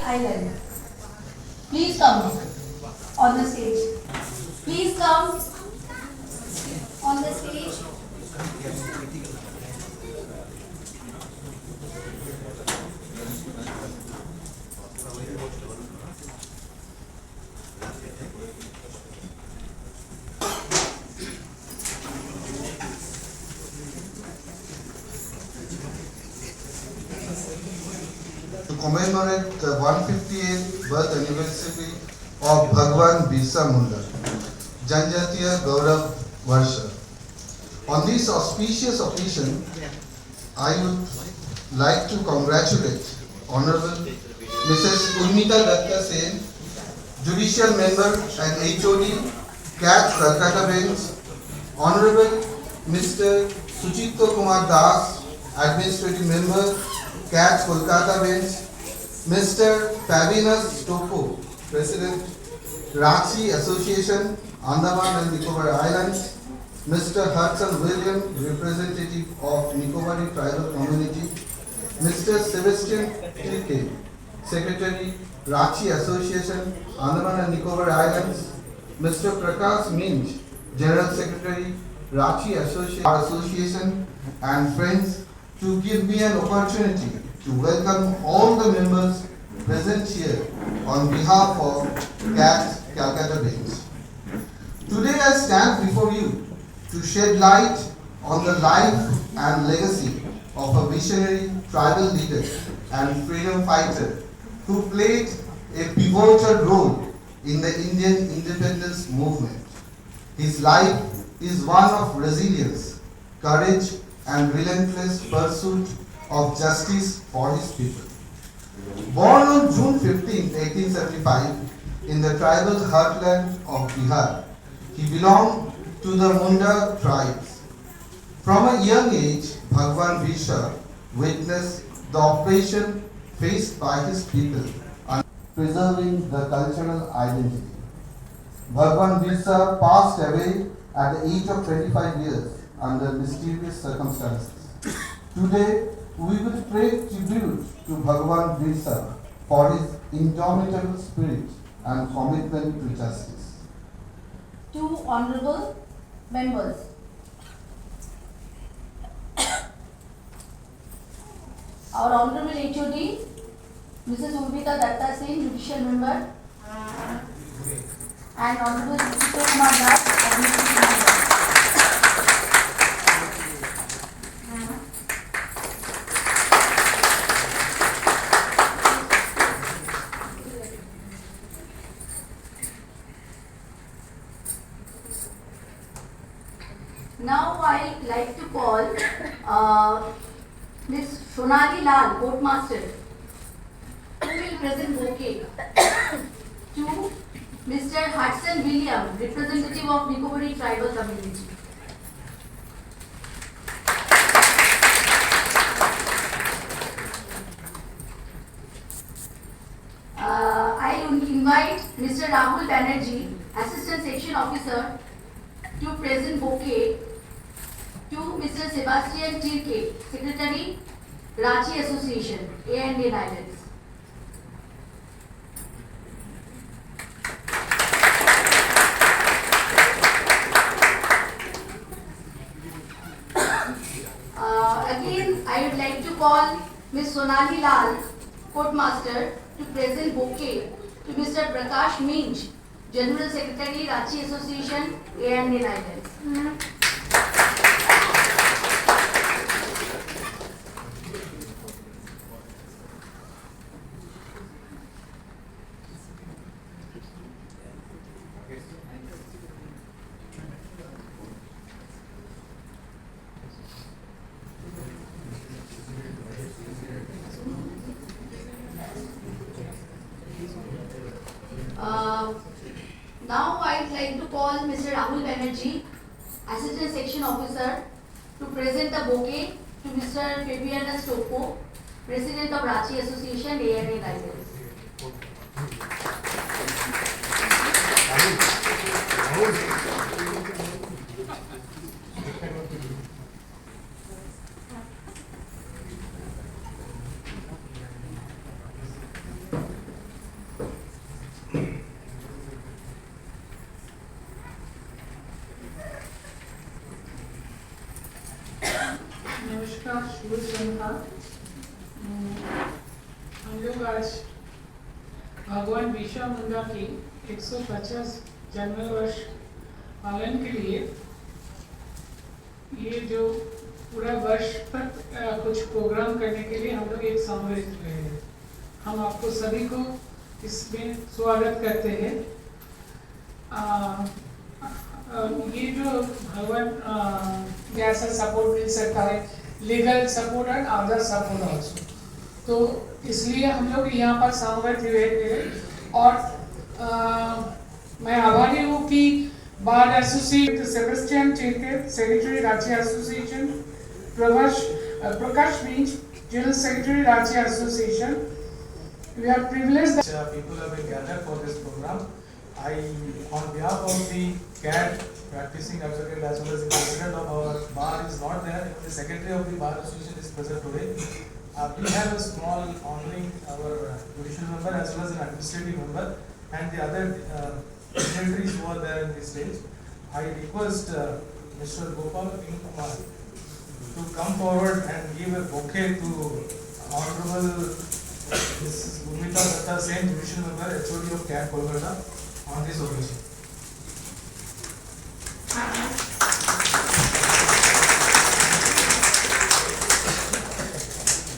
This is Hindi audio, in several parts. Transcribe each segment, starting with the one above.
Island. Please come on the stage. Please come on the stage. To commemorate the 158th birth anniversary of Bhagwan Birsa Munda, Janjatiya Gaurav Varsha. On this auspicious occasion, I would like to congratulate Honorable Mrs. Urmita Datta Sen, Judicial Member and HOD, CAT Calcutta Bench, Honorable Mr. Suchitra Kumar Das, Administrative Member, CAT Kolkata Bench, Mr. Fabinas Topo, President, Ranchi Association, Andaman and Nicobar Islands, Mr. Hudson William, representative of Nicobari Tribal Community, Mr. Sebastian Tilke, Secretary, Ranchi Association, Andaman and Nicobar Islands, Mr. Prakash Minj, General Secretary, Ranchi Association, and friends, to give me an opportunity to welcome all the members present here on behalf of CAT Calcutta Bench. Today I stand before you to shed light on the life and legacy of a visionary tribal leader and freedom fighter who played a pivotal role in the Indian independence movement. His life is one of resilience, courage, and relentless pursuit of justice for his people. Born on June 15, 1875, in the tribal heartland of Bihar, he belonged to the Munda tribes. From a young age, Bhagwan Birsa witnessed the oppression faced by his people and preserving the cultural identity. Bhagwan Birsa passed away at the age of 25 years under mysterious circumstances. Today, we will pay tribute to Bhagwan Birsa for his indomitable spirit and commitment to justice. Two honorable members. Our honorable HOD, Mrs. Urmita Datta Sen, Judicial Member, and honorable Suchitra Kumar Das, Administrative Member. Now I like to call Ms. Sonali Lal, Courtmaster, who will present bouquet to Mr. Hudson William, representative of Nicobari Tribal Community. I invite Mr. Rahul Banerjee, Assistant Section Officer, to present bouquet to Mr. Sebastian Tilke, Secretary, Ranchi Association, A&N Islands. Again, I would like to call Ms. Sonali Lal, Courtmaster, to present bouquet to Mr. Prakash Minj, General Secretary, Ranchi Association, A&N Islands. Now I'd like to call Mr. Rahul Banerjee, Assistant Section Officer, to present the bouquet to Mr. Fabianus Topo, President of Ranchi Association, A&N Islands. शुभ संध्या। हम लोग आज भगवान बिरसा मुंडा की 150 जन्म वर्ष पालन के लिए ये जो पूरा वर्ष तक कुछ प्रोग्राम करने के लिए हम लोग एक सम्मिलित हुए हैं। हम आपको सभी को इसमें स्वागत करते हैं। ये जो भगवान ऐसा सपोर्ट मिल सकता है, legal support and other support also, तो इसलिए हम लोग यहाँ पर सम्मिलित हुए थे। और मैं आभारी हूँ कि bar association Sebastian Cheke secretary राज्य एसोसिएशन, प्रकाश मिंज जनरल सेक्रेटरी राज्य association, we are privileged that people have been gathered for this program. I, on behalf of the CAT practicing advocate as well as the president of our bar is not there, the secretary of the bar association is present today. We have a small honoring our judicial member as well as an administrative member and the other dignitaries who are there in the stage. I request Mr. Gopal Kumar to come forward and give a bouquet to Honorable Mrs. Bhumika Datta, same judicial member, HOD of CAT Kolkata, on this occasion.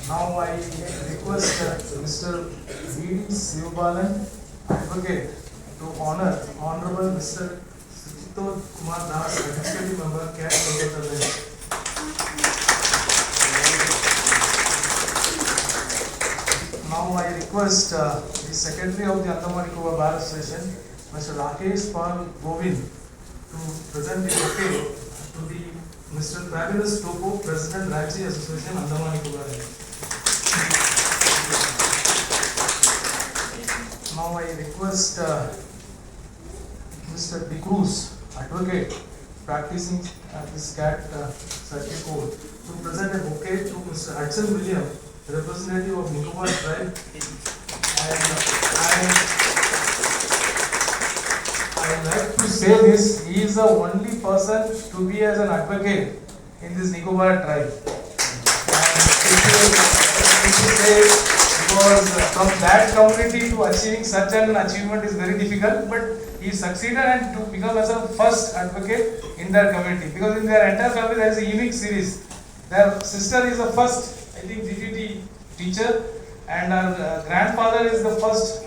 Now I request Mr. V.D. Sivabalan, advocate, to honor Honorable Mr. Suchito Kumar Das, administrative member, CAT Kolkata Bench. Now I request the Secretary of the Andaman Nicobar Bar Association, Mr. Rakesh Pal Govind, to present the bouquet to the Mr. Fabulous Topo, President Ranchi Association, Andaman Nicobar. Now I request Mr. De Cruz, advocate, practicing this CAT circuit code, to present a bouquet to Mr. Hudson William, representative of Nicobar tribe, and I like to say this, he is the only person to be as an advocate in this Nicobar tribe. Because from that community to achieving such an achievement is very difficult, but he succeeded and to become as a first advocate in their community. Because in their entire family there is a unique series. Their sister is the first, I think, GTT teacher, and our grandfather is the first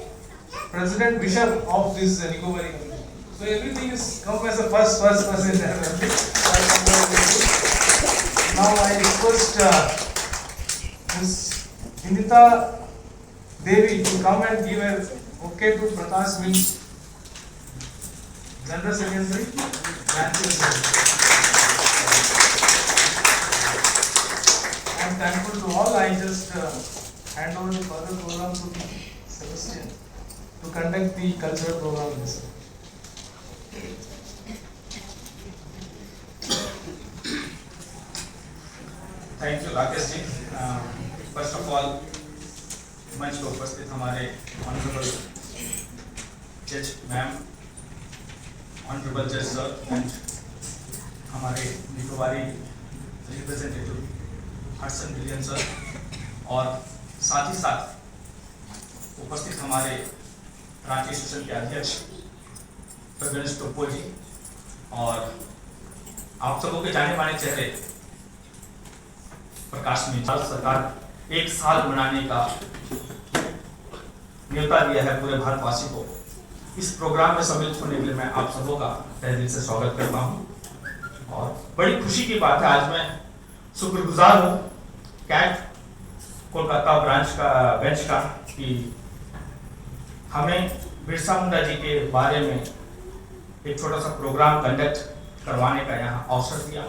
president bishop of this Nicobari community. So everything is come as a first person in their family. Now I request Ms. Vinita Devi to come and give a bouquet to Prakash Mills, General Secretary, Ranchi Association. I am thankful to all. I just hand over the further program to Sebastian to conduct the cultural program. Thank you Rakesh ji. First of all मंच पर उपस्थित हमारे ऑनरेबल जज मैम, ऑनरेबल जज सर एंड हमारे Nicobari representative Hudson William sir, और साथ ही साथ उपस्थित हमारे रांची एसोसिएशन के अध्यक्ष गणेश टोप्पो जी, और आप सबों के जाने माने चेहरे प्रकाश में भारत सरकार 1 साल मनाने का न्योता दिया है पूरे भारतवासी को। इस प्रोग्राम में सम्मिलित होने के लिए मैं आप सबों का तहे दिल से स्वागत करता हूं, और बड़ी खुशी की बात है, आज मैं शुक्रगुजार हूं कैट कोलकाता बेंच का कि हमें बिरसा मुंडा जी के बारे में एक छोटा सा प्रोग्राम कंडक्ट करवाने का यहाँ अवसर दिया,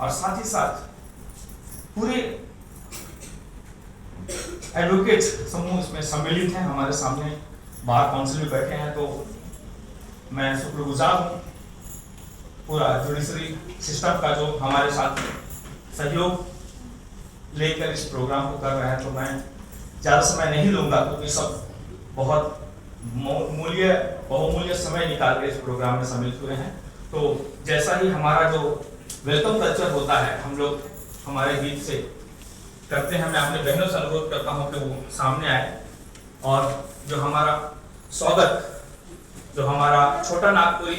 और साथ ही साथ पूरे एडवोकेट समूह इसमें सम्मिलित हैं, हमारे सामने बार काउंसिल में बैठे हैं, तो मैं शुक्रगुजार हूँ पूरा जुडिशरी सिस्टम का जो हमारे साथ सहयोग लेकर इस प्रोग्राम को कर रहे हैं। तो मैं ज़्यादा समय नहीं लूँगा क्योंकि सब बहुत बहुमूल्य समय निकाल कर इस प्रोग्राम में सम्मिलित हुए हैं। तो जैसा ही हमारा जो वेलकम कल्चर होता है, हम लोग हमारे गीत से करते हैं, मैं अपने बहनों से अनुरोध करता हूं कि वो सामने आए और जो हमारा स्वागत, जो हमारा छोटा नागपुरी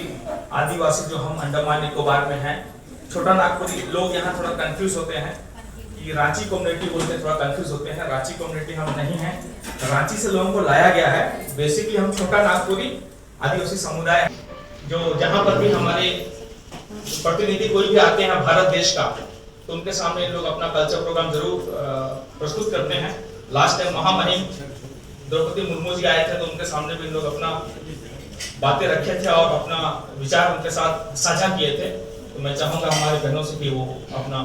आदिवासी जो हम अंडमान निकोबार में हैं, छोटा नागपुरी लोग यहाँ थोड़ा कंफ्यूज होते हैं कि रांची कम्युनिटी बोलते थोड़ा कंफ्यूज होते हैं। रांची कम्युनिटी हम नहीं हैं, रांची से लोगों को लाया गया है। बेसिकली हम छोटा नागपुरी आदिवासी समुदाय जो जहाँ पर भी हमारे प्रतिनिधि कोई भी आते हैं भारत देश का, तो उनके सामने लोग अपना कल्चर प्रोग्राम जरूर प्रस्तुत करते हैं। लास्ट टाइम महामहिम द्रौपदी मुर्मू जी आए थे, तो उनके सामने भी लोग अपना बातें रखे थे और अपना विचार उनके साथ साझा किए थे। तो मैं चाहूंगा हमारे बहनों से कि वो अपना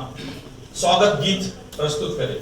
स्वागत गीत प्रस्तुत करें।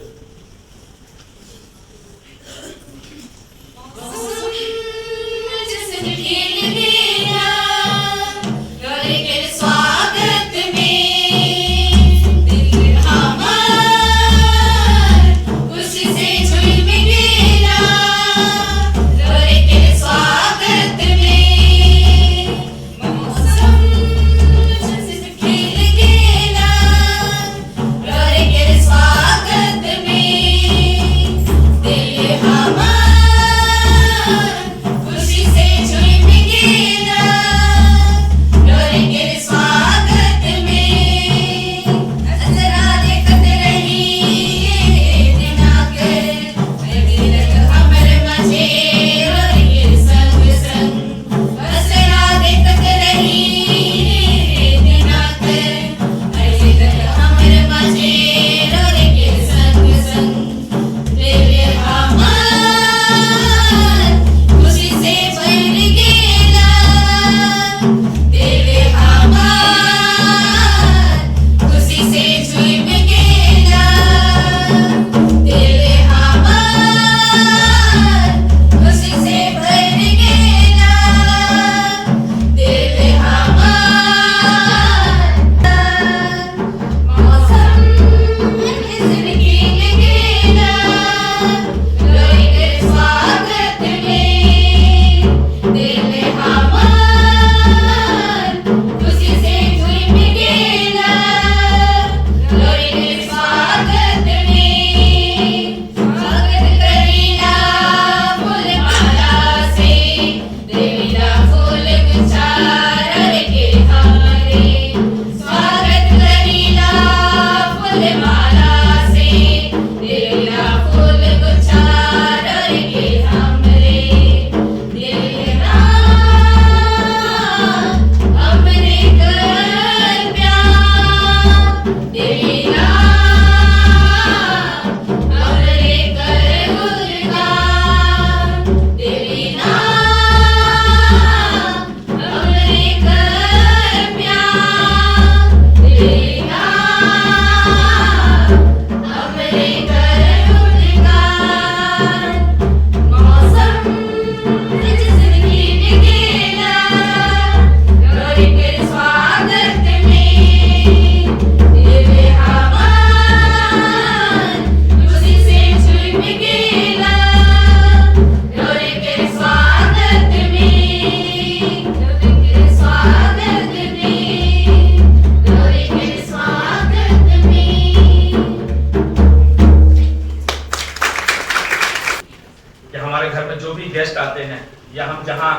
गेस्ट आते हैं या हम जहां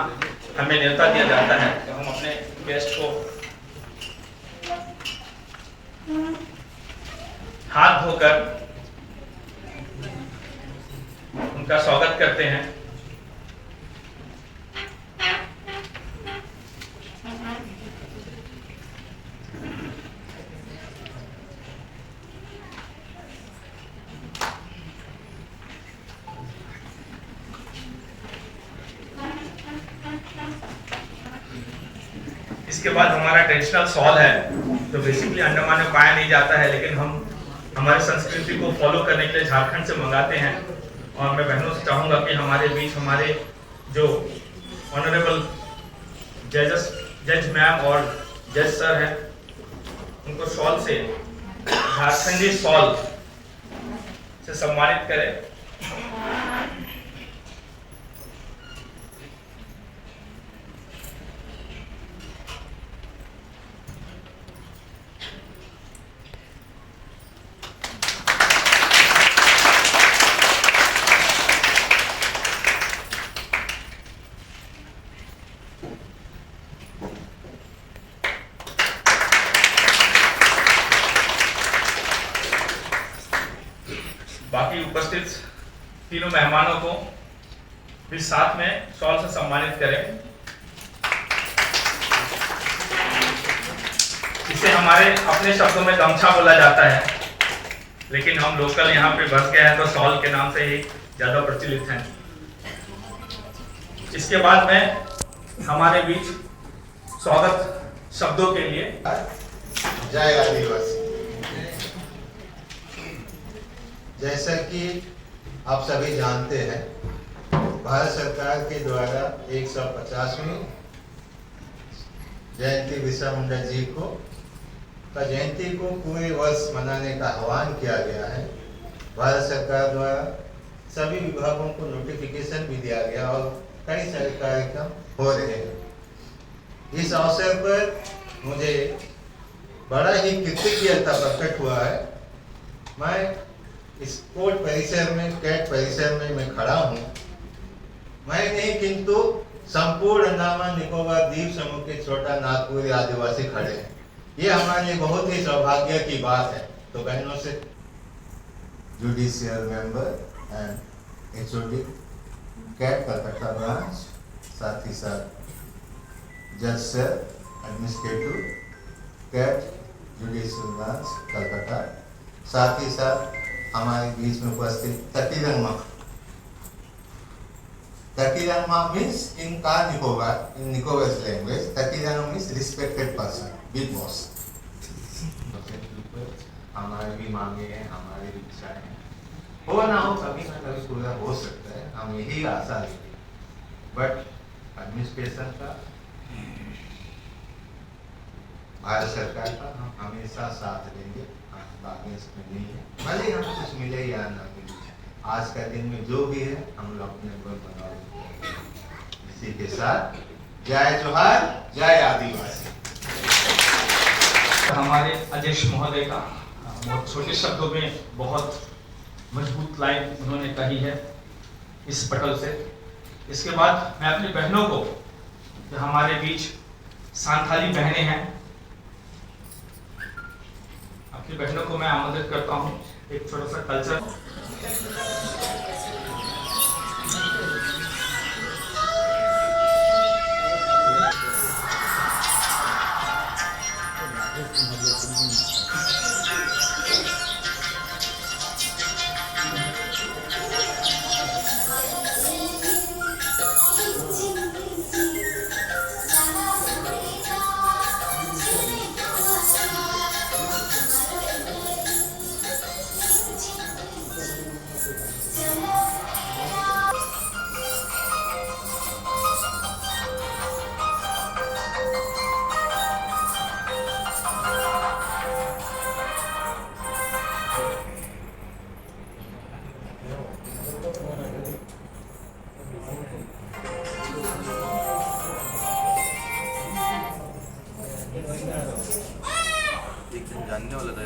हमें न्योता दिया जाता है तो हम अपने गेस्ट को हाथ धोकर उनका स्वागत करते हैं। इसके बाद हमारा ट्रेडिशनल सॉल है जो बेसिकली अंडमान में पाया नहीं जाता है, लेकिन हम हमारी संस्कृति को फॉलो करने के लिए झारखंड से मंगाते हैं। और मैं बहनों से चाहूंगा कि हमारे बीच हमारे जो ऑनरेबल जज मैम और जज सर हैं उनको शॉल से, झारखंडी शॉल से सम्मानित करें। उपस्थित तीनों मेहमानों को भी साथ में शॉल से सम्मानित करें। इसे हमारे अपने शब्दों में गमछा बोला जाता है, लेकिन हम लोकल यहाँ पे बस गए हैं तो शॉल के नाम से ही ज्यादा प्रचलित हैं। इसके बाद में हमारे बीच स्वागत शब्दों के लिए जय आदिवासी। जैसा कि आप सभी जानते हैं, भारत सरकार के द्वारा 150वीं जयंती बिरसा मुंडा जी को जयंती को पूरे वर्ष मनाने का आह्वान किया गया है। भारत सरकार द्वारा सभी विभागों को नोटिफिकेशन भी दिया गया और कई सारे कार्यक्रम हो रहे हैं। इस अवसर पर मुझे बड़ा ही कृतज्ञता प्रकट हुआ है। मैं इस कोर्ट परिसर में, कैट परिसर में मैं खड़ा हूँ। मैं नहीं किंतु संपूर्ण अंडमान निकोबार द्वीप समूह के छोटा नागपुरी आदिवासी खड़े हैं। ये हमारे लिए बहुत ही सौभाग्य की बात है। तो बहनों से judicial member and HOD CAT Calcutta branch, साथ ही साथ जज sir administrative CAT judicial branch Calcutta, साथ ही साथ हमारे बीच में उपस्थित तकीरंगमा। तकीरंगमा means in Car Nicobar, in Nicobar language तकीरंगमा means respected person, big boss. हमारी भी मांगे हैं, हमारी भी इच्छाएं हैं, हो ना हो कभी ना कभी पूरा हो सकता है, हम यही आशा लेते हैं। बट एडमिनिस्ट्रेशन का, भारत सरकार का हम हमेशा साथ देंगे। बाकी इसमें नहीं है, भले हमें कुछ मिले या ना मिले, आज का दिन में जो भी है हम लोग अपने को बनाओ। इसी के साथ जय जोहार, जय आदिवासी। हमारे अध्यक्ष महोदय का बहुत छोटे शब्दों में बहुत मजबूत लाइन उन्होंने कही है इस पटल से। इसके बाद मैं अपनी बहनों को, जो हमारे बीच सांथाली बहनें हैं, अपनी बहनों को मैं आमंत्रित करता हूँ एक छोटा सा कल्चर। जानने वाला था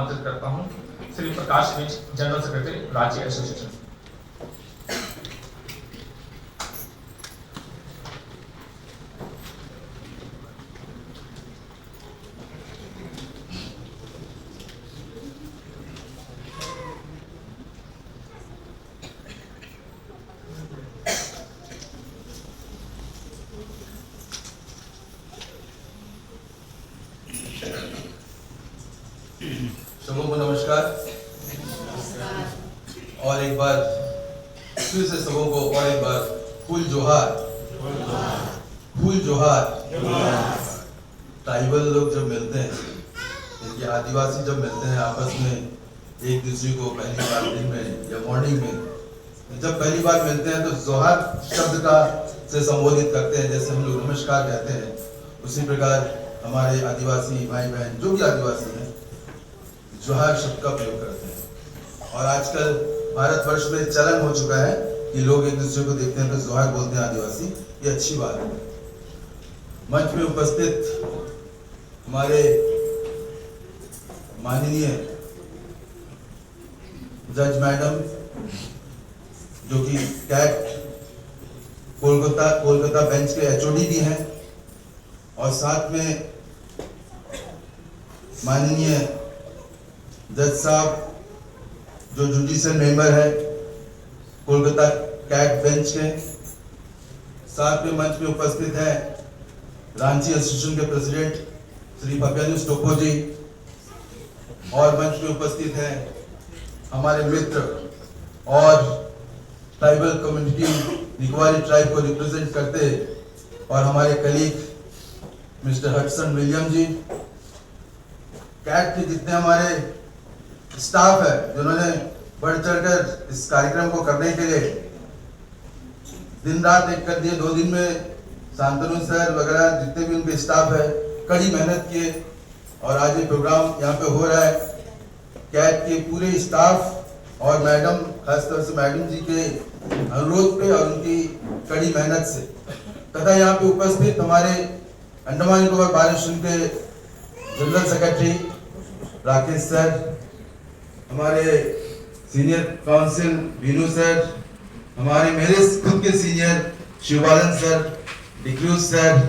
आमंत्रित करता हूं श्री प्रकाश मिश्र, जनरल सेक्रेटरी राज्य एसोसिएशन। सबों को नमस्कार। और एक बार फिर से सबों को और एक बार फूल जोहार। फूल जोहार। ट्राइबल लोग जब मिलते हैं, इनके आदिवासी जब मिलते हैं आपस में एक दूसरे को पहली बार दिन में या मॉर्निंग में जब पहली बार मिलते हैं तो जोहार शब्द का से संबोधित करते हैं। जैसे हम लोग नमस्कार कहते हैं, उसी प्रकार हमारे आदिवासी भाई बहन जो भी आदिवासी हैं जोहार शब्द का प्रयोग करते हैं। और आजकल भारतवर्ष में चलन हो चुका है कि लोग एक दूसरे को देखते हैं तो जोहार बोलते हैं आदिवासी। ये अच्छी बात है। मंच में उपस्थित हमारे माननीय जज मैडम जो कि कैट कोलकाता बेंच के एचओडी भी हैं, और साथ में माननीय जज साहब जो जुडिशियल मेंबर है कोलकाता कैट बेंच के, साथ में मंच में उपस्थित है रांची एसोसिएशन के प्रेसिडेंट श्री भव्यानुष टोपो जी, और मंच में उपस्थित है हमारे मित्र और ट्राइबल कम्युनिटी निकोबारी ट्राइब को रिप्रेजेंट करते और हमारे colleague mister Hudson William ji. CAT के जितने हमारे स्टाफ है जिन्होंने बढ़ चढ़कर इस कार्यक्रम को करने के लिए दिन रात एक कर दिए। 2 दिन में शांतनु सर वगैरह जितने भी उनके स्टाफ है कड़ी मेहनत किए और आज ये प्रोग्राम यहाँ पे हो रहा है। कैट के पूरे स्टाफ और मैडम, खासतौर से मैडम जी के अनुरोध पे और उनकी कड़ी मेहनत से, तथा यहाँ पे उपस्थित हमारे अंडमान निकोबार बार एसोसिएशन के जनरल सेक्रेटरी राकेश सर, हमारे सीनियर काउंसिल बीनू सर, हमारे मेरे खुद के सीनियर शिवबालन सर, डिक्रूज सर,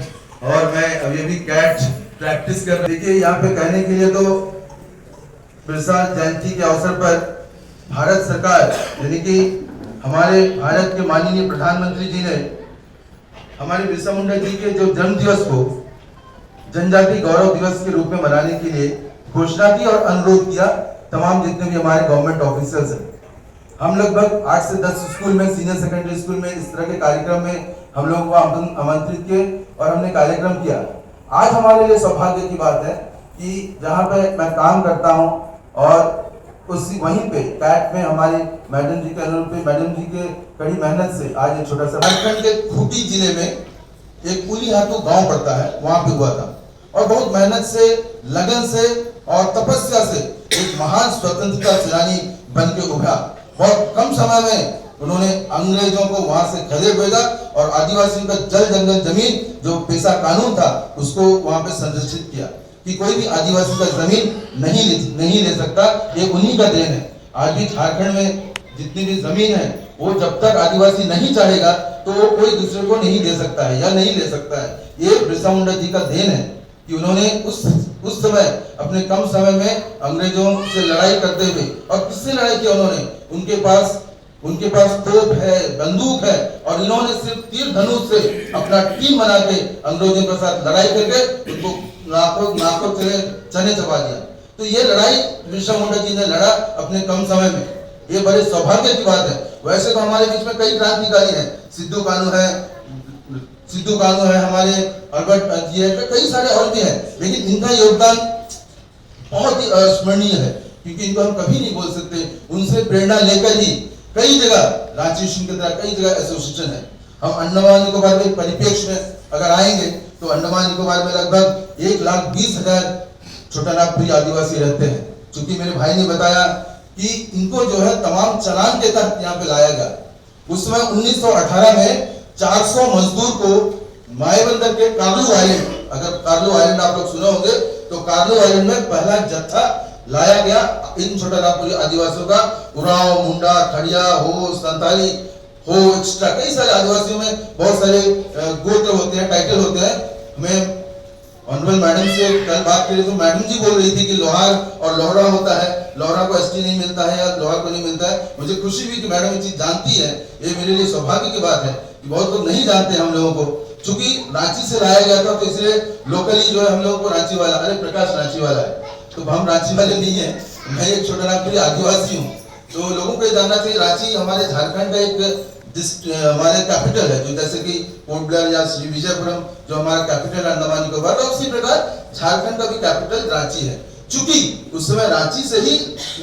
और मैं अभी भी कैट प्रैक्टिस कर। देखिए यहाँ पे कहने के लिए तो बिरसा जयंती के अवसर पर भारत सरकार यानी कि हमारे भारत के माननीय प्रधानमंत्री जी ने हमारे बिरसा मुंडा जी के जो जन्म दिवस को जनजाति गौरव दिवस के रूप में मनाने के लिए घोषणा की और अनुरोध किया तमाम जितने भी हमारे गवर्नमेंट ऑफिसर्स हैं। हम लगभग 8 से 10 स्कूल में, सीनियर सेकेंडरी स्कूल में इस तरह के कार्यक्रम में हम लोगों को आमंत्रित किए और हमने कार्यक्रम किया। आज हमारे लिए सौभाग्य की बात है कि जहाँ पे मैं काम करता हूँ और उसी वहीं पे कैट में हमारे मैडम जी के अनुरूप पे मैडम जी के कड़ी मेहनत से आज एक छोटा सा झारखंड के खूंटी जिले में एक कुली हाथू गांव पड़ता है, वहां पे हुआ था और बहुत मेहनत से, लगन से और तपस्या से एक महान स्वतंत्रता सेनानी बन के उभरा। बहुत कम समय में उन्होंने अंग्रेजों को वहां से खदेड़ भेजा और आदिवासियों का जल जंगल जमीन जो पेशा कानून था उसको वहां पे संरक्षित किया कि कोई भी आदिवासी का जमीन नहीं ले सकता। ये उन्हीं का देन है। आज भी झारखंड में जितनी भी जमीन है वो जब तक आदिवासी नहीं चाहेगा तो वो कोई दूसरे को नहीं दे सकता है या नहीं ले सकता है। ये बिरसा मुंडा जी का देन है कि उन्होंने उस समय अपने कम समय में अंग्रेजों से लड़ाई करते हुए, और किससे लड़ाई किया उन्होंने, उनके पास तोप है, बंदूक है, और इन्होंने सिर्फ तीर धनुष से अपना टीम बना के अंग्रेजों के साथ लड़ाई करके उनको नाकों चने चबा दिया। तो ये लड़ाई बिरसा मुंडा जी ने लड़ा अपने कम समय में। ये बड़े सौभाग्य की बात है। वैसे तो हमारे बीच में कई क्रांतिकारी हैं, सिद्धू कानू है, हमारे अल्बर्ट जी है, कई सारे और भी हैं, लेकिन इनका योगदान बहुत ही अस्मरणीय है क्योंकि इनको हम कभी नहीं बोल सकते। उनसे प्रेरणा लेकर ही कई जगह रांची की तरह कई जगह एसोसिएशन है। हम अंडमान निकोबार के परिप्रेक्ष्य में अगर आएंगे तो अंडमान निकोबार में लगभग 1,20,000 छोटा नागपुरी आदिवासी रहते हैं। चूंकि मेरे भाई ने बताया कि इनको जो है तमाम चलान के तहत यहाँ पे लाया गया। उस समय 1918 में 400 मजदूर को मायाबंदर के कार्लो आइलैंड, अगर कार्लो आइलैंड आप लोग सुने होंगे तो कार्लो आइलैंड में पहला जत्था लाया गया इन छोटा नागपुरी आदिवासियों का उरांव, मुंडा, खड़िया हो, संताली हो, एक्स्ट्रा कई सारे आदिवासियों में बहुत सारे गोत्र होते हैं, टाइटल होते हैं। मैं ऑनरेबल मैडम से कल बात करी तो मैडम जी बोल रही थी कि लोहार और लोहरा होता है, लोहरा को एसटी नहीं मिलता है या लोहार को नहीं मिलता है। मुझे खुशी हुई कि मैडम ये चीज जानती है, ये मेरे लिए सौभाग्य की बात है कि बहुत लोग नहीं जानते हम लोगों को। चूंकि रांची से लाया गया था तो इसलिए लोकली जो है हम लोगों को रांची वाला, अरे प्रकाश रांची वाला है, तो हम रांची वाले नहीं है, मैं एक छोटा नागपुरी आदिवासी हूँ। तो लोगों को ये जानना चाहिए रांची हमारे झारखंड का एक हमारे कैपिटल है, जो जैसे कि पोर्ट ब्लेयर या श्री विजयपुरम जो हमारा कैपिटल है अंडमान निकोबार, और उसी प्रकार झारखंड का भी कैपिटल रांची है। चूंकि उस समय रांची से ही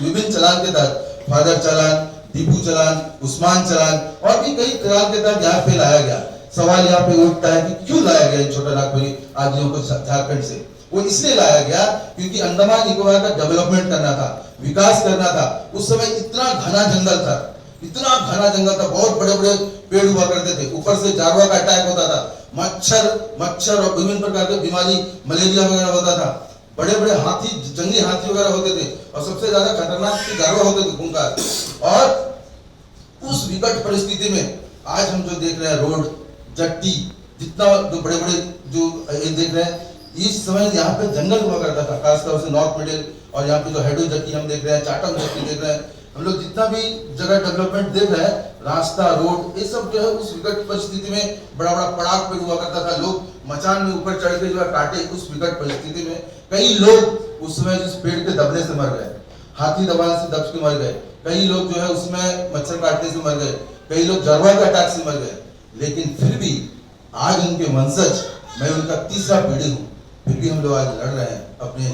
विभिन्न चालान के तहत फादर चालान, दीपू चालान, उस्मान चालान और भी कई चालान के तहत यहाँ पे लाया गया। सवाल यहाँ पे उठता है कि क्यों लाया गया छोटा नागपुरी आदिवासियों को झारखंड से? वो इसलिए लाया गया क्योंकि अंडमान निकोबार का डेवलपमेंट करना था, विकास करना था। उस समय इतना घना जंगल था, इतना घना जंगल था, बहुत बड़े बड़े पेड़ हुआ करते थे, ऊपर से जारवा का अटैक होता था, मच्छर और विभिन्न प्रकार की बीमारी, मलेरिया वगैरह होता था, बड़े बड़े हाथी, जंगली हाथी वगैरह होते थे और सबसे ज्यादा खतरनाक जारवा होते थे, खूंखार। और उस विकट परिस्थिति में आज हम जो देख रहे हैं रोड, जट्टी, जितना जो बड़े बड़े जो ये देख रहे हैं, इस समय यहाँ पे जंगल हुआ करता था, खासतौर से नॉर्थ मिडिल और यहाँ पे जो हेडो जट्टी हम देख रहे हैं, चाटम जट्टी देख रहे हैं, हम लोग जितना भी जगह डेवलपमेंट देख रहे हैं, रास्ता, रोड, ये सब जो है उस विकट परिस्थिति में बड़ा बड़ा पड़ाक पेड़ हुआ करता था, लोग मचान में ऊपर चढ़ के जो है काटे। उस विकट परिस्थिति में कई लोग उस समय जिस पेड़ के दबने से मर गए, हाथी दबाने से दब के मर गए, कई लोग जो है उसमें मच्छर काटने से मर गए, कई लोग जारवा के अटैक से मर गए। लेकिन फिर भी आज उनके वंशज, मैं उनका तीसरा पीढ़ी हूँ, फिर भी हम लोग आज लड़ रहे हैं, अपने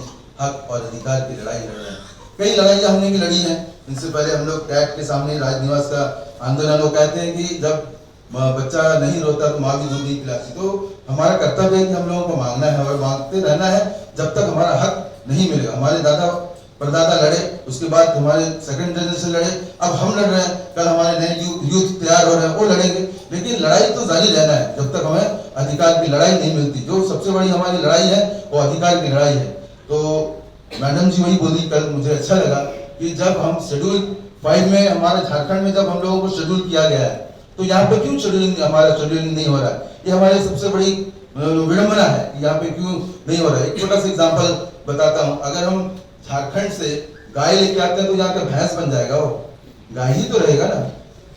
हक और अधिकार की लड़ाई लड़ रहे हैं। कई लड़ाइयाँ हमने भी लड़ी हैं। इनसे पहले हम लोग कैट के सामने राजनिवास का आंदोलन, लोग कहते हैं कि जब बच्चा नहीं रोता तो माँ भी दूध नहीं पिलाती। तो हमारा कर्तव्य है कि हम लोगों को मांगना है और मांगते रहना है जब तक हमारा हक नहीं मिलेगा। हमारे दादा परदादा लड़े, उसके बाद हमारे सेकंड जनरेशन लड़े, अब हम लड़ रहे हैं, कल हमारे नए यूथ तैयार हो रहे हैं, वो लड़ेंगे। लेकिन लड़ाई तो जारी रहना है जब तक हमें अधिकार की लड़ाई नहीं मिलती। जो सबसे बड़ी हमारी लड़ाई है वो अधिकार की लड़ाई है। तो मैडम जी वही बोली कल, मुझे अच्छा लगा कि जब हम शेड्यूल 5 में हमारे झारखंड में जब हम लोगों को शेड्यूल किया गया है, तो यहाँ पे क्यों हमारा शेड्यूलिंग नहीं हो रहा है? ये हमारी सबसे बड़ी विडंबना है कि यहाँ पे क्यों नहीं हो रहा है। एक छोटा सा एग्जाम्पल बताता हूँ, अगर हम झारखंड से गाय लेके आते हैं तो यहाँ का भैंस बन जाएगा, वो गाय ही तो रहेगा ना।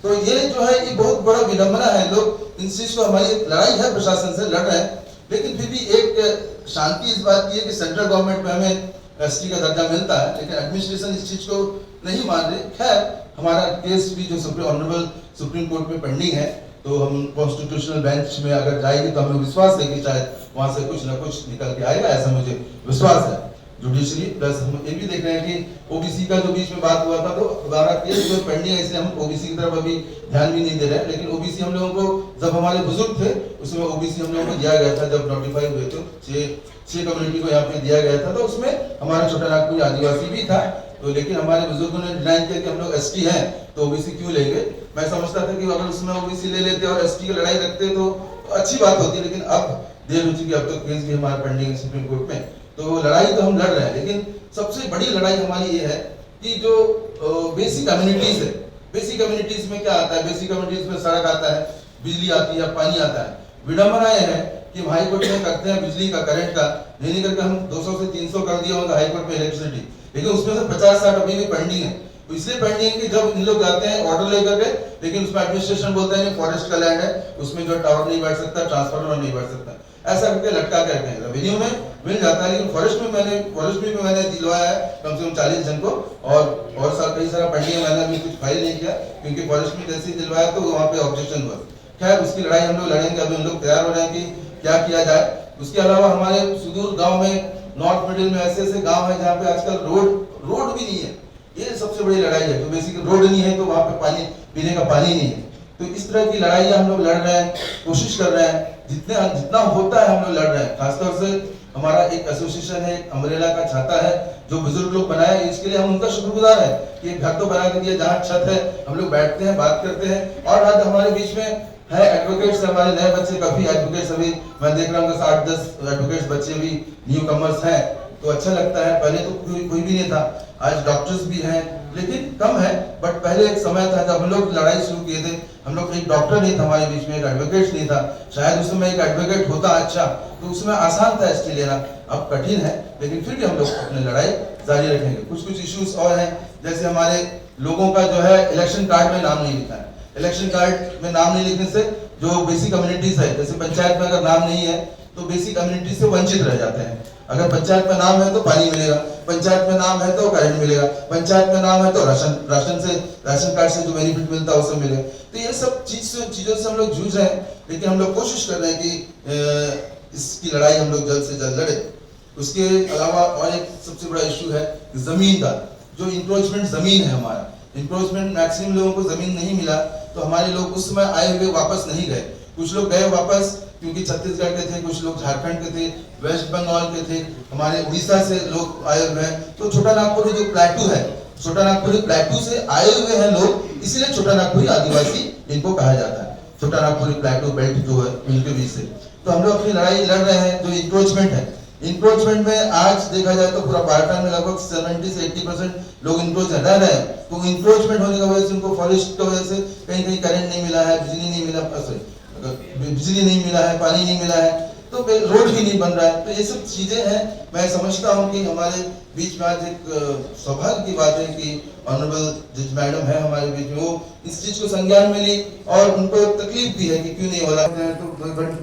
तो ये जो है ये बहुत बड़ा विडंबना है। लोग इन चीज को, हमारी लड़ाई है प्रशासन से, लड़ रहे हैं, लेकिन फिर भी एक शांति इस बात की है कि सेंट्रल गवर्नमेंट में हमें एसटी का दर्जा मिलता है, लेकिन एडमिनिस्ट्रेशन इस चीज को नहीं मान रहे। खैर, हमारा केस भी जो ऑनरेबल सुप्रीम कोर्ट में पेंडिंग है, तो हम कॉन्स्टिट्यूशनल बेंच में अगर जाएगी तो हमें विश्वास है कि शायद वहां से कुछ ना कुछ निकल के आएगा, ऐसा मुझे विश्वास है। जुडिशरी प्लस हम ये भी देख रहे हैं कि ओबीसी का जो बीच में बात हुआ था, तो हमारा केस जो पेंडिंग है, इसलिए हम ओबीसी की तरफ अभी ध्यान भी नहीं दे रहे हैं। लेकिन ओबीसी हम लोगों को, जब हमारे बुजुर्ग थे उसमें ओबीसी हम लोगों को दिया गया था, जब नोटिफाई हुए थे 6 कम्युनिटी को यहाँ पे दिया गया था, तो उसमें हमारा छोटा नागपुर आदिवासी भी था। तो लेकिन हमारे बुजुर्गों ने डिनाई किया कि हम लोग एसटी हैं तो ओबीसी क्यों लेंगे। मैं समझता था कि अगर उसमें ओबीसी ले लेते और एसटी की लड़ाई रखते तो अच्छी बात होती, लेकिन अब देर हो चुकी, अब तो केस भी हमारा पेंडिंग है सुप्रीम कोर्ट में। तो लड़ाई तो हम लड़ रहे हैं, लेकिन सबसे बड़ी लड़ाई हमारी ये है कि जो बेसिक कम्युनिटीज है, बेसिक कम्युनिटीज में क्या आता है? बेसिक कम्युनिटीज में सड़क आता है, बिजली आती है, पानी आता है। विडंबना यह है कि हाई कोर्ट में करते हैं बिजली का, करंट का, नहीं करके हम 200 से 300 कर दिया होगा हाई कोर्ट में इलेक्ट्रिसिटी, लेकिन उसमें से 50-60 अभी भी पेंडिंग है। तो इसलिए पेंडिंग है कि जब इन लोग जाते हैं ऑर्डर लेकर के, लेकिन उसमें एडमिनिस्ट्रेशन बोलते हैं फॉरेस्ट का लैंड है, उसमें जो टावर नहीं बैठ सकता, ट्रांसफार्मर नहीं बैठ सकता, ऐसा करके लटका के रखते हैं। रेवेन्यू में मिल जाता है, लेकिन फॉरेस्ट में मैंने दिलवाया है कम से कम 40 जन को, और कई सारा पेंडिंग, मैंने अभी कुछ फाइल नहीं किया क्योंकि फॉरेस्ट में जैसे दिलवाया तो वहाँ पे ऑब्जेक्शन हुआ। खैर, उसकी लड़ाई हम लोग लड़ेंगे, अभी हम लोग तैयार हो रहे हैं कि क्या किया जाए। उसके अलावा हमारे सुदूर गाँव में, नॉर्थ मिडिल में ऐसे ऐसे गाँव है जहाँ पे आजकल रोड भी नहीं है। ये सबसे बड़ी लड़ाई है। तो बेसिकली रोड नहीं है तो वहाँ पे पानी, पीने का पानी नहीं है। तो इस तरह की लड़ाइयाँ हम लोग लड़ रहे हैं, कोशिश कर रहे हैं, जितना होता है हम लोग लड़ रहे हैं। खासतौर से हमारा एक एसोसिएशन है, अम्ब्रेला का छाता है, जो बुजुर्ग लोग बनाए, इसके लिए हम उनका शुक्रगुजार है कि एक घर तो बना के दिया जहाँ छत है, हम लोग बैठते हैं, बात करते हैं। और आज हमारे बीच में है एडवोकेट्स, हमारे नए बच्चे, काफी एडवोकेट्स अभी मैं देख रहा हूँ 60-10 एडवोकेट्स बच्चे भी न्यू कमर्स हैं, तो अच्छा लगता है। पहले तो कोई भी नहीं था, आज डॉक्टर्स भी हैं लेकिन कम है, बट पहले एक समय था जब हम लोग लड़ाई शुरू किए थे, हम लोग एक डॉक्टर नहीं था हमारे बीच में, एक एडवोकेट नहीं था, शायद उस समय एक एडवोकेट होता अच्छा तो उसमें आसान था एसटी लेना, अब कठिन है, लेकिन फिर भी हम लोग अपनी लड़ाई जारी रखेंगे। कुछ इश्यूज और हैं, जैसे हमारे लोगों का जो है इलेक्शन कार्ड में नाम नहीं लिखा है। इलेक्शन कार्ड में नाम नहीं लिखने से जो बेसिक कम्युनिटीज है, जैसे पंचायत में अगर नाम नहीं है तो बेसिक कम्युनिटी से वंचित रह जाते हैं। अगर पंचायत में नाम है तो पानी मिलेगा, पंचायत में नाम है तो करंट मिलेगा, पंचायत में नाम है तो राशन कार्ड से जो बेनिफिट मिलता है वो सब मिलेगा। तो ये सब चीजों से हम लोग जूझ रहे हैं, लेकिन हम लोग कोशिश कर रहे हैं कि इसकी लड़ाई हम लोग जल्द से जल्द लड़े। उसके अलावा और एक सबसे बड़ा इशू है जमीन का, जो इंक्रोचमेंट जमीन है हमारा, इंक्रोचमेंट मैक्सिमम लोगों को जमीन नहीं मिला तो हमारे लोग उस समय आए हुए वापस नहीं गए। कुछ लोग गए वापस क्योंकि छत्तीसगढ़ के थे, कुछ लोग झारखंड के थे, वेस्ट बंगाल के थे, हमारे उड़ीसा से लोग आए हुए हैं। तो छोटा नागपुर जो प्लेटू है, छोटा नागपुर प्लेटू से आए हुए हैं लोग, इसीलिए छोटा नागपुरी आदिवासी इनको कहा जाता है, छोटा नागपुरी प्लेटू बेल्ट जो है उनके बीच से। तो हम लोग अपनी लड़ाई लड़ रहे हैं जो इंक्रोचमेंट है। इंक्रोचमेंट में आज देखा जाए तो पूरा पार्टनर में लगभग 70 से 80% लोग इंक्रोच रह रहे हैं। तो इंक्रोचमेंट होने की वजह से उनको फॉरेस्ट की वजह से कहीं कहीं करंट नहीं मिला है, बिजली नहीं मिला, बिजली नहीं मिला है, पानी नहीं मिला है, तो रोड भी नहीं बन रहा है। तो ये सब चीजें हैं। मैं समझता हूँ कि हमारे बीच में आज एक सौभाग्य की बात है कि ऑनरेबल जज मैडम है हमारे बीच में, वो इस चीज को संज्ञान में ली और उनको तकलीफ भी है कि क्यों नहीं हो रहा है। तो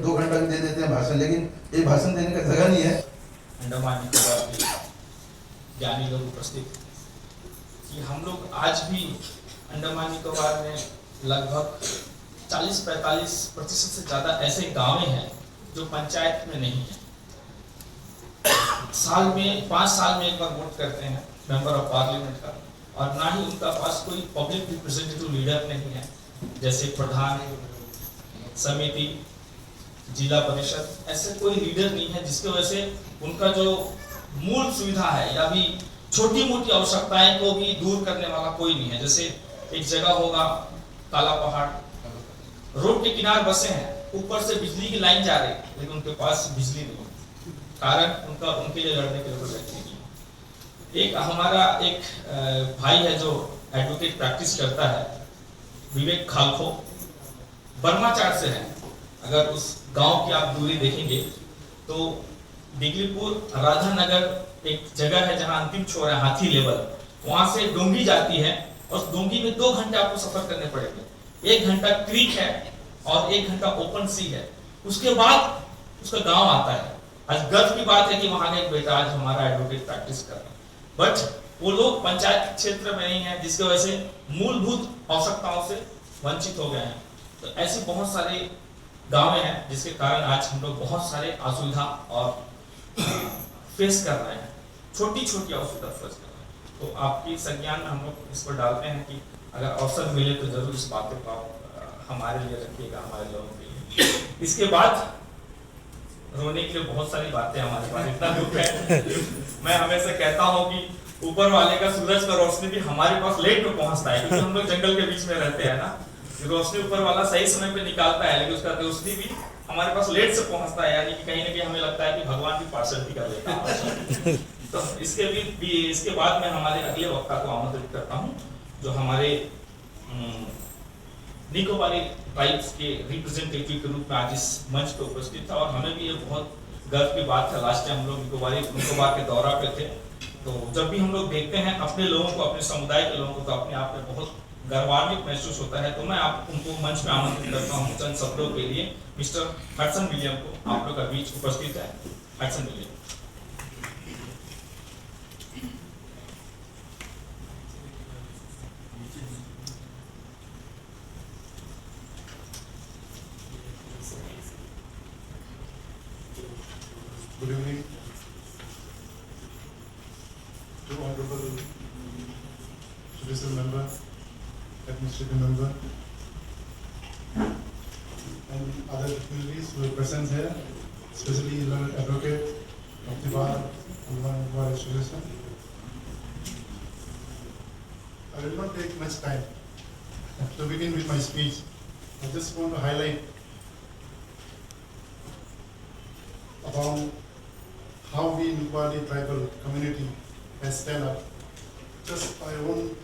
2 घंटा दे देते हैं भाषण, लेकिन ये भाषण देने का जगह नहीं है। अंडमान निकोबार के ज्ञानी लोग उपस्थित कि हम लोग आज भी अंडमान निकोबार में लगभग 40-45% से ज्यादा ऐसे गांव हैं जो पंचायत में नहीं है। साल में 5 साल में एक बार वोट करते हैं मेंबर ऑफ पार्लियामेंट का, और ना ही उनका पास कोई पब्लिक रिप्रेजेंटेटिव लीडर नहीं है, जैसे प्रधान समिति, जिला परिषद, ऐसे कोई लीडर नहीं है, जिसकी वजह से उनका जो मूल सुविधा है या भी छोटी मोटी आवश्यकताएं को भी दूर करने वाला कोई नहीं है। जैसे एक जगह होगा काला पहाड़, रोड के किनारे बसे हैं, ऊपर से बिजली की लाइन जा रही है, लेकिन उनके पास बिजली नहीं है, कारण उनके लिए लड़ने के लिए कोई व्यक्ति नहीं। एक हमारा एक भाई है जो एडवोकेट प्रैक्टिस करता है, विवेक खालखो, बर्माचार से है। अगर उस गांव की आप दूरी देखेंगे तो दिगलीपुर राधानगर एक जगह है जहां अंतिम छोर है हाथी लेवल, वहां से डोंगी जाती है और डोंगी में 2 घंटे आपको सफर करने पड़ेंगे। 1 घंटा क्रीक है और 1 घंटा ओपन सी है, उसके बाद उसका गांव आता है। आज गर्व की बात है कि वहां का एक बेटा आज हमारा एडवोकेट प्रैक्टिस कर रहा है, बट वो लोग पंचायत क्षेत्र में नहीं है, जिसकी वजह से मूलभूत आवश्यकताओं से वंचित हो गए हैं। तो ऐसे बहुत सारे गांव हैं जिसके कारण आज हम लोग बहुत सारे असुविधा और फेस कर रहे हैं, छोटी छोटी असुविधा फेस कर रहे हैं। तो आपकी संज्ञान में हम लोग इस पर डालते हैं कि अगर अवसर मिले तो जरूर इस बातों को हमारे लिए रखिएगा, हमारे लोगों के लिए। इसके बाद रोने के लिए बहुत सारी बातें हमारे पास, इतना दुख है। मैं हमेशा कहता हूँ कि ऊपर वाले का सूरज का रोशनी भी हमारे पास लेट में पहुंचता है, क्योंकि हम लोग जंगल के बीच में रहते हैं ना, रोशनी ऊपर वाला सही समय पे निकालता है, लेकिन उसका रोशनी भी हमारे पास लेट से पहुंचता है, यानी कि कहीं ना कहीं हमें लगता है कि भगवान भी पार्सल कर लेता है। तो इसके बाद मैं हमारे अगले वक्ता को आमंत्रित करता हूँ, जो हमारे निकोबारी ट्राइब्स के रिप्रेजेंटेटिव के रूप में आज इस मंच पे उपस्थित था। और हमें भी ये बहुत गर्व की बात है, लास्ट टाइम हम लोग निकोबार के दौरा पे थे, तो जब भी हम लोग देखते हैं अपने लोगों को, अपने समुदाय के लोगों को, तो अपने आप में बहुत गर्वान्वित महसूस होता है। तो मैं आप उनको मंच में आमंत्रित करता हूँ चंद शब्दों के लिए। मिस्टर हडसन विलियम को आप लोग का बीच उपस्थित है। Hudson William. Good evening to Honorable Judicial Member, Administrative Member, and other dignitaries who are present here, especially learned advocate of the bar, Bar Association. I will not take much time. To begin with my speech, I just want to highlight about how we Nubali tribal community has stand up. Just by one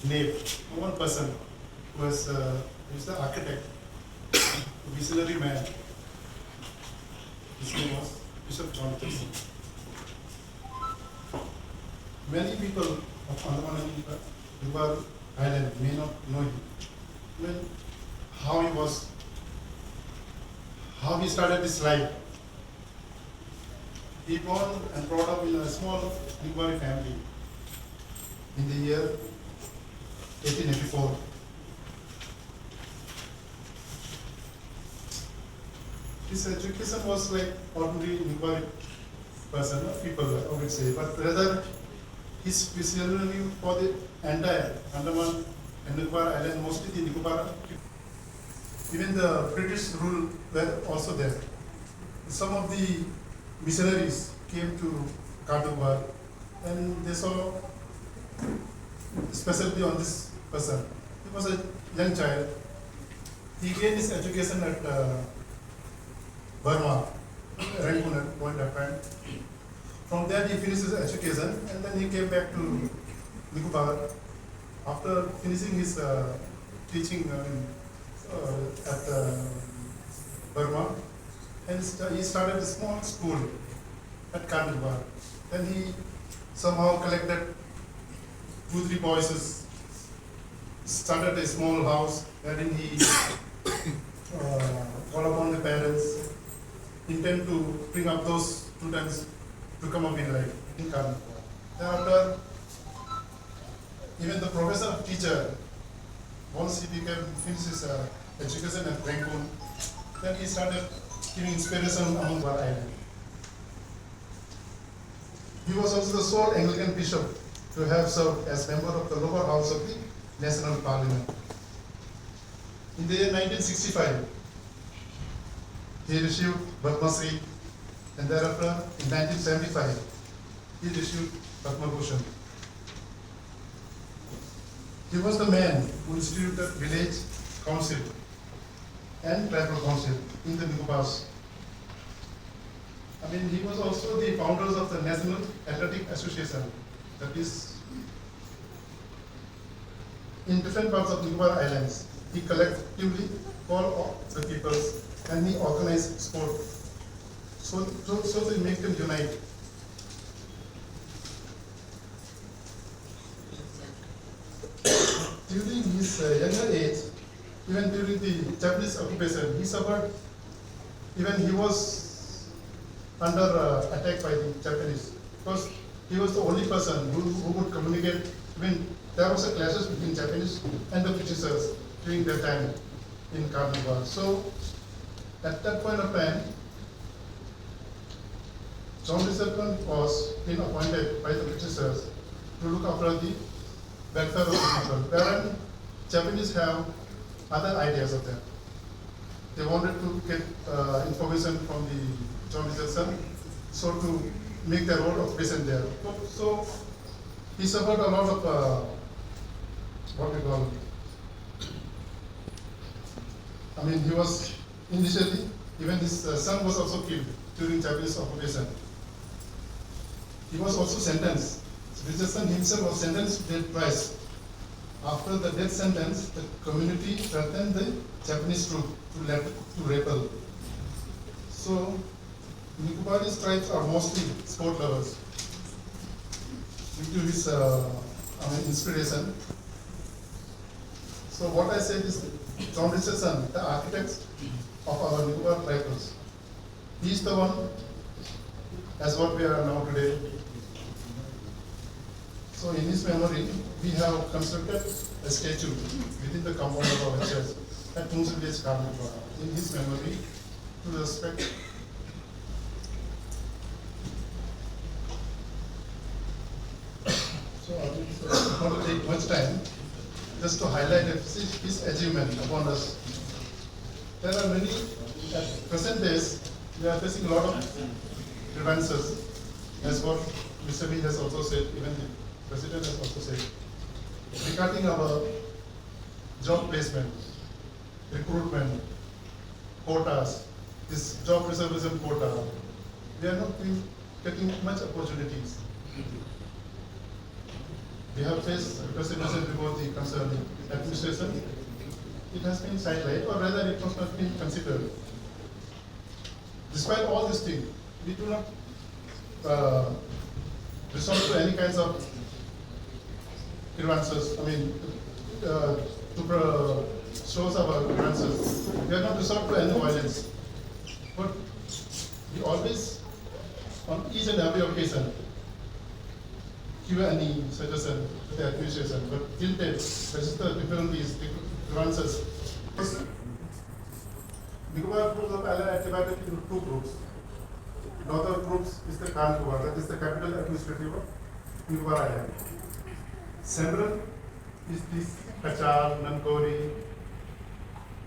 name, one person who is the architect, a visionary man. His name was Bishop John Dixon. Many people of Andaman and Nicobar Island may not know him. Well, how he started his life. He born and brought up in a small Nigari family in the year 1884. His education was like ordinary Nigari person, people I would say, but rather his visionary for the entire Andaman and Nicobar Island, mostly the Nicobar. Even the British rule were also there. Some of the missionaries came to Katubar and they saw especially on this person. He was a young child. He gained his education at Burma, Rangoon at point of time. From there he finished his education and then he came back to Nicobar. After finishing his teaching at Burma, and he started a small school at Kandilbar. Then he somehow collected 2-3 boys, started a small house, wherein he called upon the parents, intend to bring up those students to come up in life in Kandilbar. Thereafter, even the professor of teacher, once he finished his education at Rangoon, then he started giving inspiration among our island. He was also the sole Anglican bishop to have served as member of the lower house of the National Parliament. In the year 1965, he received Padma Shri, and thereafter in 1975, he received Padma Bhushan. He was the man who instituted village council and tribal council in the Nicobars. I mean, he was also the founders of the National Athletic Association, that is, in different parts of Nicobar Islands. He collectively called the peoples and he organized sport so to make them unite. During his younger age, even during the Japanese occupation, he suffered, even he was under attack by the Japanese, because he was the only person who could communicate. When there was a clashes between Japanese and the Britishers during that time in Kandilbar. So at that point of time, John Richardson was been appointed by the Britishers to look after the welfare of the people, wherein Japanese have other ideas of that. They wanted to get information from the John Richardson, so to make their own occupation there. So he suffered a lot of what we call. I mean, he was initially, even his son was also killed during Japanese occupation. He was also sentenced. Richardson himself was sentenced to death twice. After the death sentence, the community threatened the Japanese troop to rebel. So, Nicobarese tribes are mostly sport lovers. Due to his inspiration. So what I said is John Richardson, the architect of our Nicobar tribes. He is the one as what we are now today. So in his memory, we have constructed a statue within the compound of our church at Tunsi village, Kandilbar, in his memory to respect. So I will not take much time just to highlight his achievement upon us. There are many, at present days, we are facing a lot of grievances, as what Mr. B has also said, even the President has also said, regarding our job placement, recruitment, quotas, this job reservation quota, we are not being getting much opportunities. We have faced persecution before the concerned administration. It has been sidelined, or rather it was not been considered. Despite all these things, we do not resort to any kinds of grievances. I mean, to shows our grievances. We are not resort to any violence. But we always, on each and every occasion, give any suggestion to the administration. But till date, register differently grievances. Nicobar groups of island are divided into two groups. Northern groups is the Khan Nicobar, that is the capital administrative of Nicobar Island. Central is this Kachal, Nankori,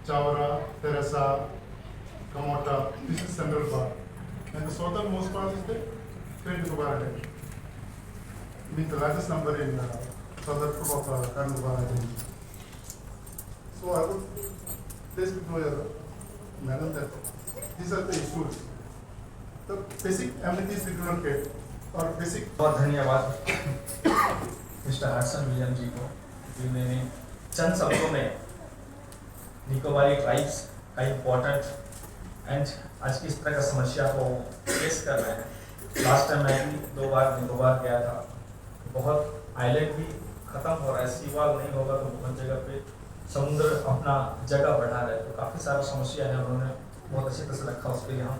Chawra, Teresa, Kamota. This is central part. And the southernmost part is the Great Nicobar Island. I mean the largest number in southern group of Khan Nicobar Island. So I would place before you, madam, that these are the issues. The basic amenities we do not get, or basic. बहुत धन्यवाद मिस्टर हडसन विलियम जी को, जिन्होंने चंद शब्दों में निकोबारी ट्राइब्स का इम्पोर्टेंट एंड आज की इस तरह का समस्या को फेस कर रहे हैं। लास्ट टाइम मैं भी 2 बार निकोबार गया था। बहुत आइलैंड भी ख़त्म हो रहा है, सी वॉल नहीं होगा तो बहुत जगह पे समुद्र अपना जगह बढ़ा रहे हैं, तो काफ़ी सारा समस्या है, उन्होंने बहुत अच्छी तरह से रखा। उसके लिए हम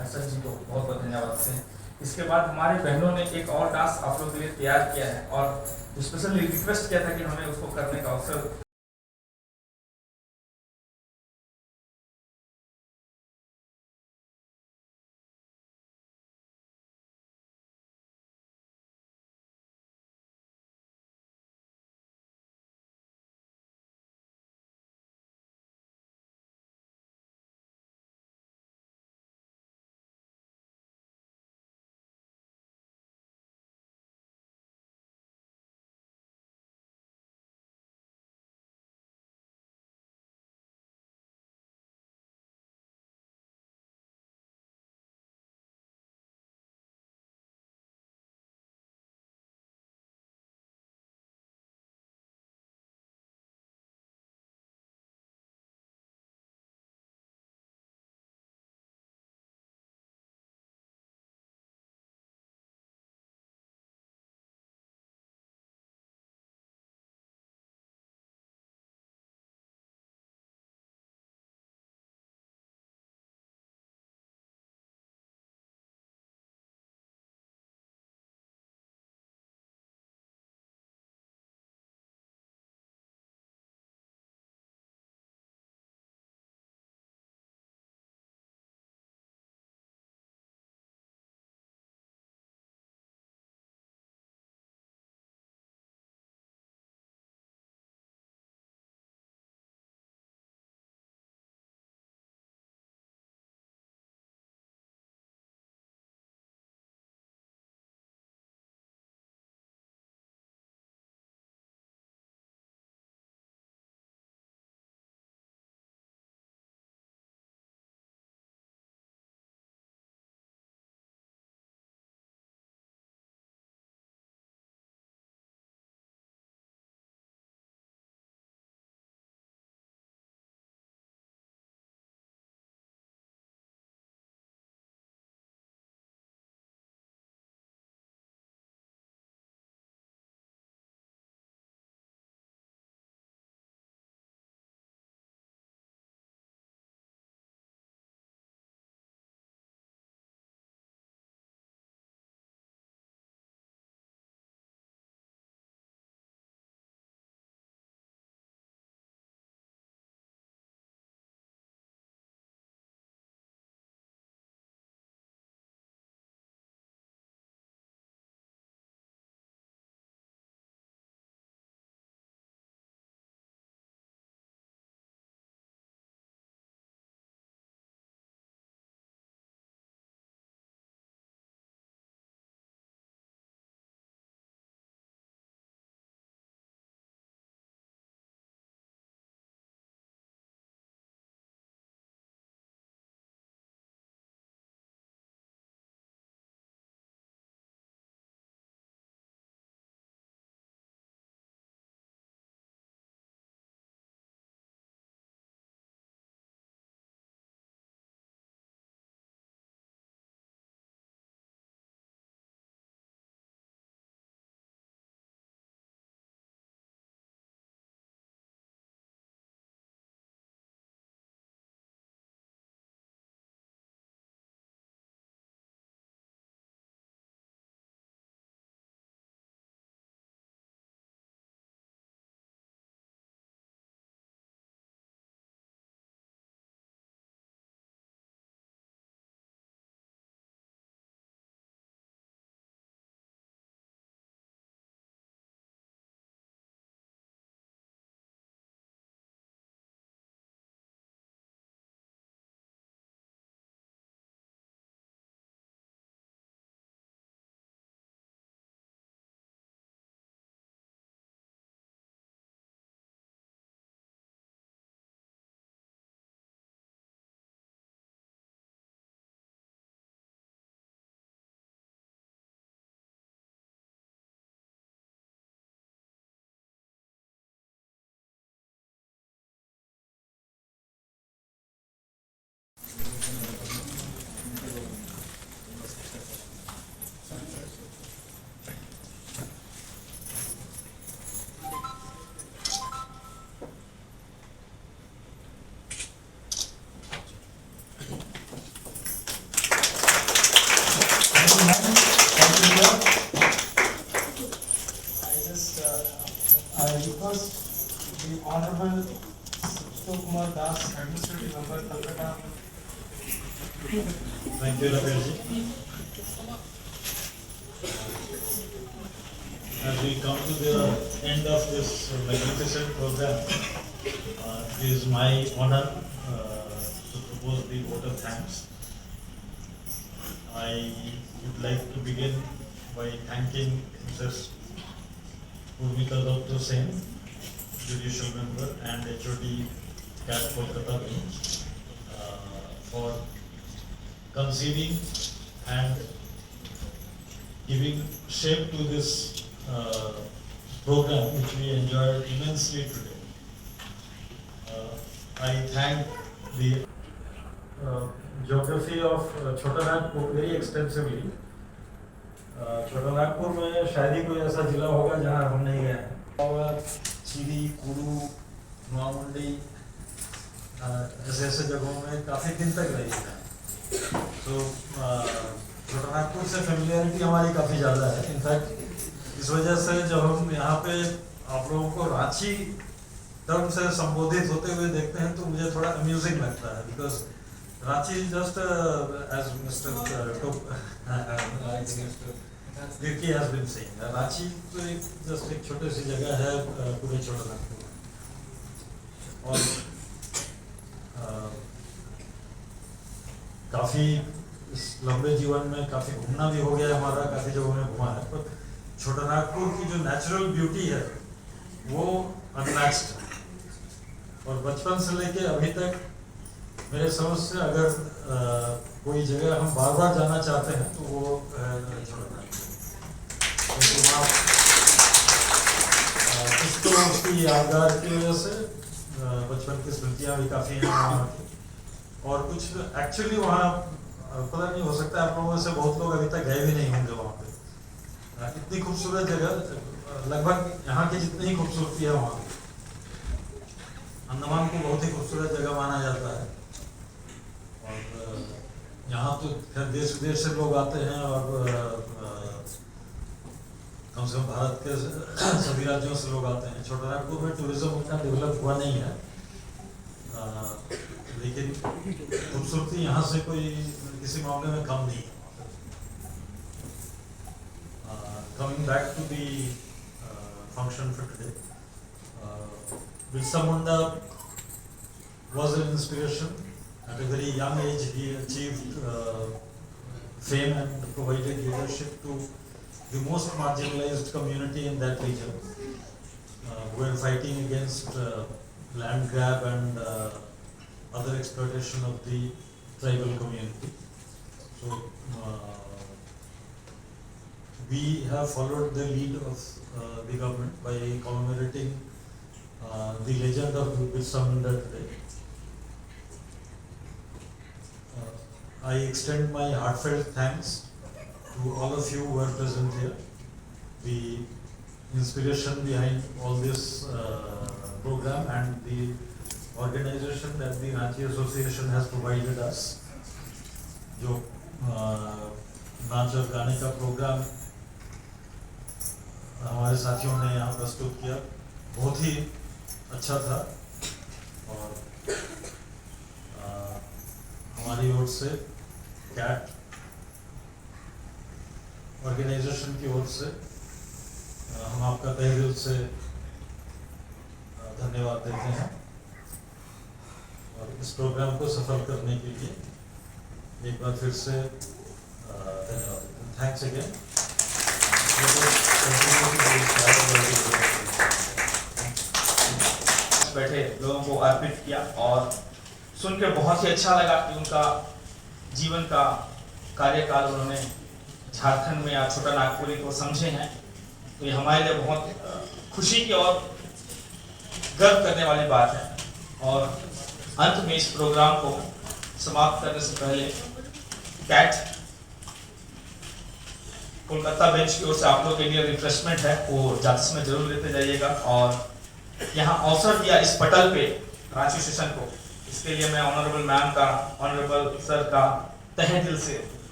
हसन जी को बहुत बहुत धन्यवाद देते हैं। इसके बाद हमारे बहनों ने एक और डांस आप लोगों के लिए तैयार किया है और स्पेशली रिक्वेस्ट किया था कि हमें उसको करने का अवसर I request the Honorable Ashok Kumar Das, Administrative Member, Kolkata. Thank you, Rakesh. As we come to the end of this magnificent program, it is my honor to propose the vote of thanks. I would like to begin by thanking Mrs. Urmita Dr. Sen, Judicial Member and HOD CAT Kolkata Branch, for conceiving and giving shape to this program which we enjoyed immensely today. I thank the geography of Chota Nagpur very extensively. छोटा नागपुर में शायद ही कोई ऐसा जिला होगा जहां हम नहीं गए हैं। चीरी, कुरू, नुआमुंडी ऐसे ऐसे जगहों में काफ़ी दिन तक रही है। तो छोटा नागपुर से फेमिलियरिटी हमारी काफ़ी ज़्यादा है। इनफैक्ट इस वजह से जब हम यहाँ पे आप लोगों को रांची टर्म से संबोधित होते हुए देखते हैं तो मुझे थोड़ा अम्यूजिंग लगता है, because Ranchi just as mister Dirki has been saying, Ranchi तो एक जस्ट एक छोटी सी जगह है पूरे छोटा नागपुर। और काफ़ी इस लंबे जीवन में काफ़ी घूमना भी हो गया है हमारा, काफ़ी जगहों में घुमा है, पर छोटा नागपुर की जो नेचुरल ब्यूटी है वो अनमैच्ड है। और बचपन से लेके अभी तक मेरे समझ से अगर कोई जगह हम बार बार जाना चाहते हैं तो वो छोटा नागपुर। कुछ तो उसकी यादगार की वजह से बचपन की स्मृतियाँ भी काफ़ी हैं वहाँ की, और कुछ एक्चुअली वहाँ पता नहीं, हो सकता है आप लोगों से बहुत लोग अभी तक गए भी नहीं होंगे वहाँ पे। इतनी खूबसूरत जगह, लगभग यहाँ की जितनी ही खूबसूरती है वहाँ की। अंडमान को बहुत ही खूबसूरत जगह माना जाता है, और यहाँ तो खैर देश विदेश से लोग आते हैं, और कम से कम भारत के सभी राज्यों से लोग आते हैं। छोटा नागपुर में टूरिज्म उतना डेवलप हुआ नहीं है, लेकिन खूबसूरती यहाँ से कोई किसी मामले में कम नहीं है। Coming back to the function for today, Birsa Munda was an inspiration. At a very young age, he achieved fame and provided leadership to the most marginalized community in that region, who were fighting against land grab and other exploitation of the tribal community. So we have followed the lead of the government by commemorating the legend of Birsa Munda today. I extend my heartfelt thanks to all of you who are present here. The inspiration behind all this program and the organization that the Ranchi Association has provided us, जो नाच और गाने का प्रोग्राम हमारे साथियों ने यहाँ प्रस्तुत किया, बहुत ही अच्छा था। और हमारी ओर से कैट ऑर्गेनाइजेशन की ओर से हम आपका तहे दिल से धन्यवाद देते हैं, और इस प्रोग्राम को सफल करने के लिए एक बार फिर से धन्यवाद देते हैं। Thanks again. बैठे लोगों को अर्पित किया, और सुन के बहुत ही अच्छा लगा कि उनका जीवन का कार्यकाल उन्होंने झारखंड में या छोटा नागपुरी को समझे हैं। तो ये हमारे लिए बहुत खुशी की और गर्व करने वाली बात है। और अंत में इस प्रोग्राम को समाप्त करने से पहले कैट कोलकाता बेंच की ओर से आप लोग के लिए रिफ्रेशमेंट है, वो जाते समय जरूर लेते जाइएगा। और यहाँ अवसर दिया इस पटल पे रांची सेशन को, इसके लिए मैं ऑनरेबल मैम का, ऑनरेबल सर का तहे दिल से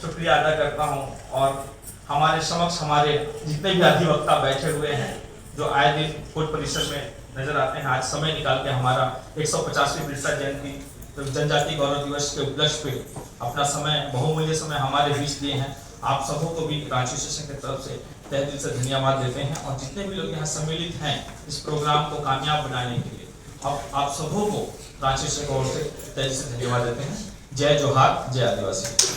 शुक्रिया अदा करता हूँ। और हमारे समक्ष हमारे जितने भी अधिवक्ता बैठे हुए हैं जो आए दिन कोर्ट परिसर में नजर आते हैं, आज समय निकाल के हमारा 150वीं बिरसा जयंती जनजाति गौरव दिवस के उपलक्ष्य पे अपना समय, बहुमूल्य समय हमारे बीच दिए हैं। आप सबों को भी रांची सेशन की तरफ से तहे दिल से धन्यवाद देते हैं। और जितने भी लोग यहाँ सम्मिलित हैं इस प्रोग्राम को कामयाब बनाने के लिए, अब आप सबों को रांची सेशन की ओर से तहे दिल से धन्यवाद देते हैं। जय जोहार, जय आदिवासी।